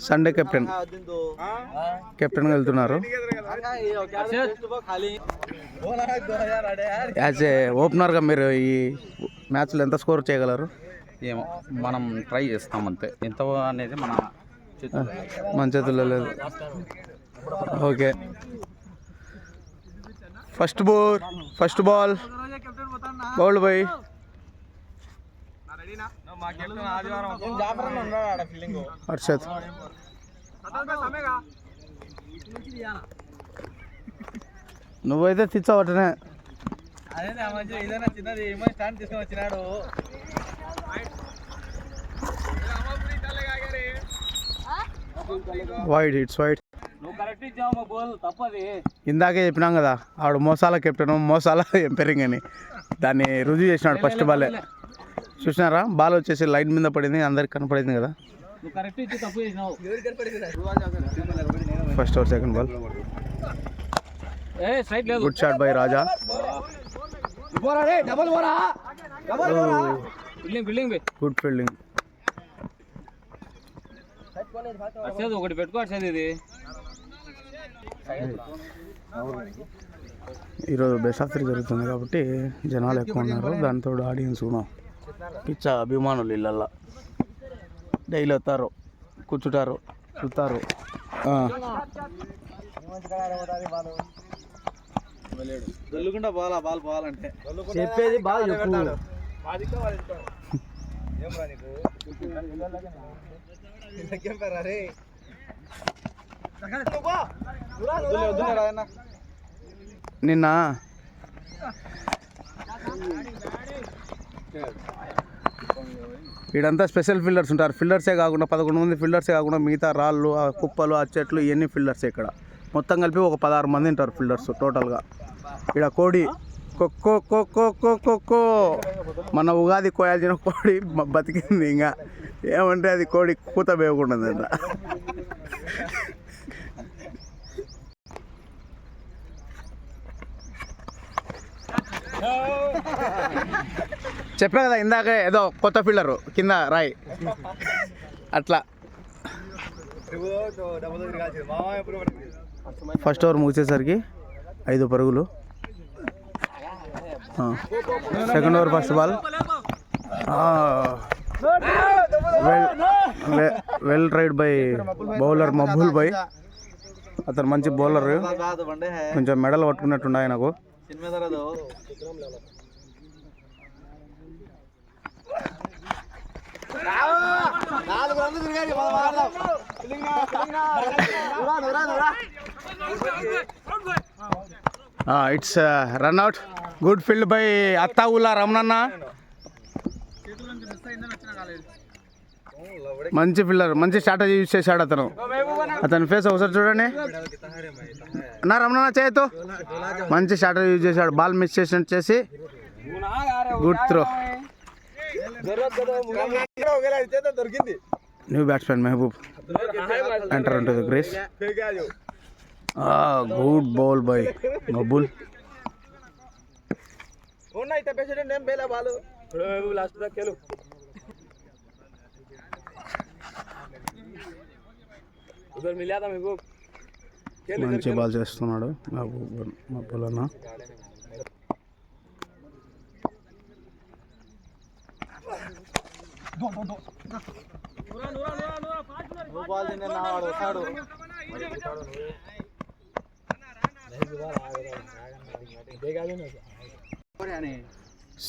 Sunday captain వెళ్తున్నారు. As a ఓపెనర్గా మీరు ఈ మ్యాచ్లో ఎంత స్కోర్ చేయగలరు? ఏమో మనం ట్రై చేస్తాం అంతే, ఎంత అనేది మన చేతుల్లో లేదు. Okay, first ball bowled by Harshad. నువ్వైతే తెచ్చావటనే. Wide hits wide. ఇందాకే చెప్పినాం కదా ఆడు మోసాల కెప్టెన్, మోసాల ఎంపైరింగ్ అని. దాన్ని రుజువు చేసినాడు ఫస్ట్ బాలే. చూసినారా, బాల్ వచ్చేసి లైన్ మీద పడింది, అందరికి కనపడింది కదా. First over second ball. Good shot by Raja. Good fielding. ఒకటి పెట్టుకో ఇది. ఈరోజు బెస్ట్ ఆఫ్ 3 జరుగుతుంది కాబట్టి జనాలు ఎక్కువ ఉన్నారు. దాంతో ఆడియన్స్ కూడా పిచ్చ అభిమానులు ఇళ్ళల్లో డైలీ వస్తారు, కూర్చుంటారు, చూస్తారు. చెప్పేది బాగా నిన్న వీడంతా స్పెషల్ ఫీల్డర్స్ ఉంటారు. ఫీల్డర్సే కాకుండా 11 మంది ఫీల్డర్సే కాకుండా మిగతా రాళ్ళు, ఆ కుప్పలు, ఆ చెట్లు ఇవన్నీ ఫీల్డర్సే. ఇక్కడ మొత్తం కలిపి ఒక 16 మంది ఉంటారు ఫీల్డర్స్ టోటల్గా. ఇక్కడ కోడి కొక్కో కొక్కో కొక్కో మన ఉగాది కోయాల్సిన కోడి బతికింది. ఇంకా ఏమంటే అది కోడి కూత వేయకుండా చెప్పా కదా ఇందాకే ఏదో కొత్త ఫీల్డరు కింద రాయి అట్లా. ఫస్ట్ ఓవర్ ముగిసేసరికి 5 పరుగులు. Second over first ball. Well tried by bowler Mabbul by. అతను మంచి బౌలర్, కొంచెం మెడల్ పట్టుకున్నట్టుండే ఆయనకు. It's run out. Good field by Attaullah రమణన్న. మంచి ఫీల్డర్, మంచి స్ట్రాటజీ యూజ్ చేశాడు అతను. అతని ఫేస్ ఒకసారి చూడండి నా రమణన్న చేయతో. మంచి స్ట్రాటజీ యూజ్ చేశాడు. బాల్ మిస్ చేసినట్టు చేసి good throw. New batsmen Mehboob enter into the crease. Good ball by Mabbul. మంచి బాల్ చేస్తున్నాడు మబ్బుల్ అన్న.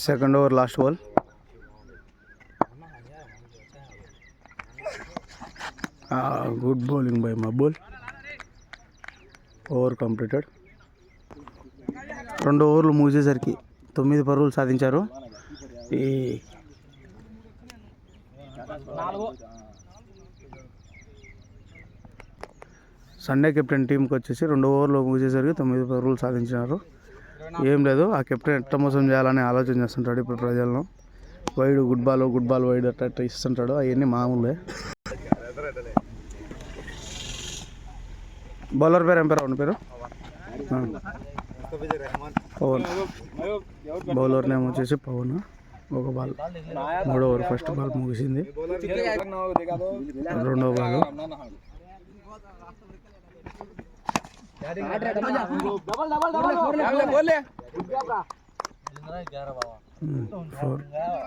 Second over last ball. Good bowling by Mabbul. Over completed. 2 ఓవర్లు ముగిసేసరికి 9 పరుగులు సాధించారు. ఈ సండే కెప్టెన్ టీంకి వచ్చేసి 2 ఓవర్లు ముగిసేసరికి 9 పరుగులు సాధించినారు. ఏం లేదు, ఆ కెప్టెన్ ఎట్లా మోసం చేయాలని ఆలోచన చేస్తుంటాడు ఇప్పుడు ప్రజలను. వైడ్ గుడ్ బాల్ వైడ్ అట్లా ఇస్తుంటాడు. అవన్నీ మామూలే. బౌలర్ పేరు ఏం పేరు? అవును పేరు పవన్. బౌలర్ నేమ్ వచ్చేసి పవన్. ఒక బాల్. 3వ ఓవర్ ఫస్ట్ బాల్ ముగిసింది. 2వ బాల్.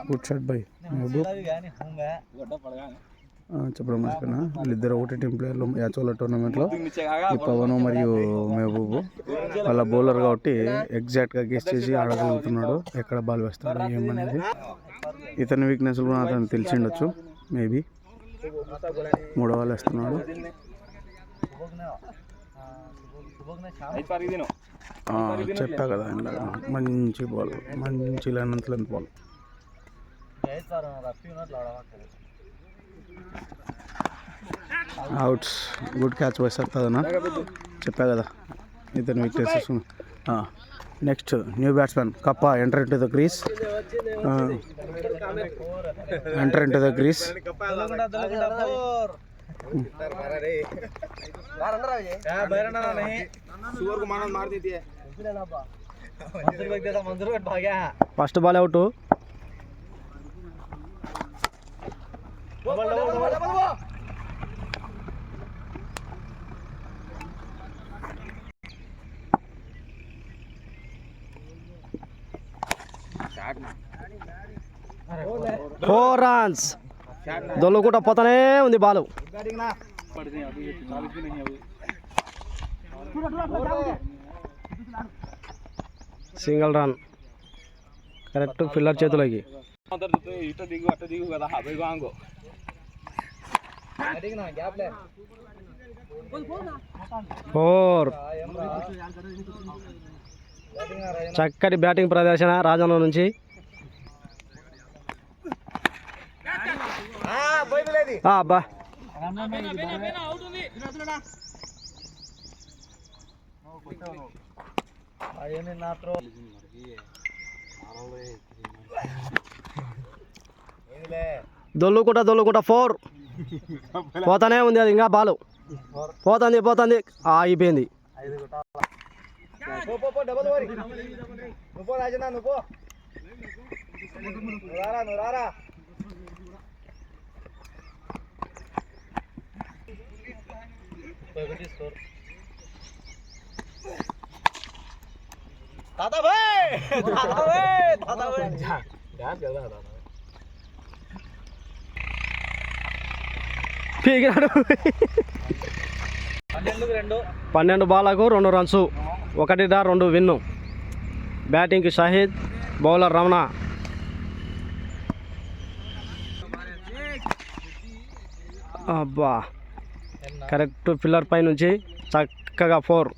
గుడ్ షాట్ బై చెప్పడం మర్చిపోయినా వీళ్ళిద్దరు ఒకటి టీం ప్లేయర్లు యాచోల టోర్నమెంట్లో ఈ పవన్ మరియు మెహబూబు వాళ్ళ బౌలర్ కాబట్టి ఎగ్జాక్ట్గా గెస్ చేసి ఆడగలుగుతున్నాడు ఎక్కడ బాల్ వేస్తాడు ఏమనేది. ఇతని వీక్నెస్ కూడా అతను తెలిసి ఉండొచ్చు మేబీ. 3 బాల్ వేస్తున్నాడు. చెప్పా కదా ఇందాక మంచి బాల్, మంచి length ball. Outs. Good catch by సత్తదనా, చెప్పా కదా ఇతను వీక్నెస్. నెక్స్ట్ న్యూ బ్యాట్స్మెన్ కప్ప enter into the crease. Enter into the crease. First ball out. Four runs. దొల్లుకుంటా పోతానే ఉంది ball. Single run correct fielder చేతులకి. ఫోర్. చక్కటి బ్యాటింగ్ ప్రదర్శన రాజన్న నుంచి. అబ్బా దొల్లుకుంటా 4. పోతానే ఉంది అది, ఇంకా బాలు పోతుంది ఆగిపోయింది. పీకినాడు. 12 బాలకు 2 రన్స్, 1-2 విన్ను. బ్యాటింగ్కి షాహిద్, బౌలర్ రమణ. అబ్బా కరెక్ట్ ఫిల్లర్ పై నుంచి చక్కగా 4.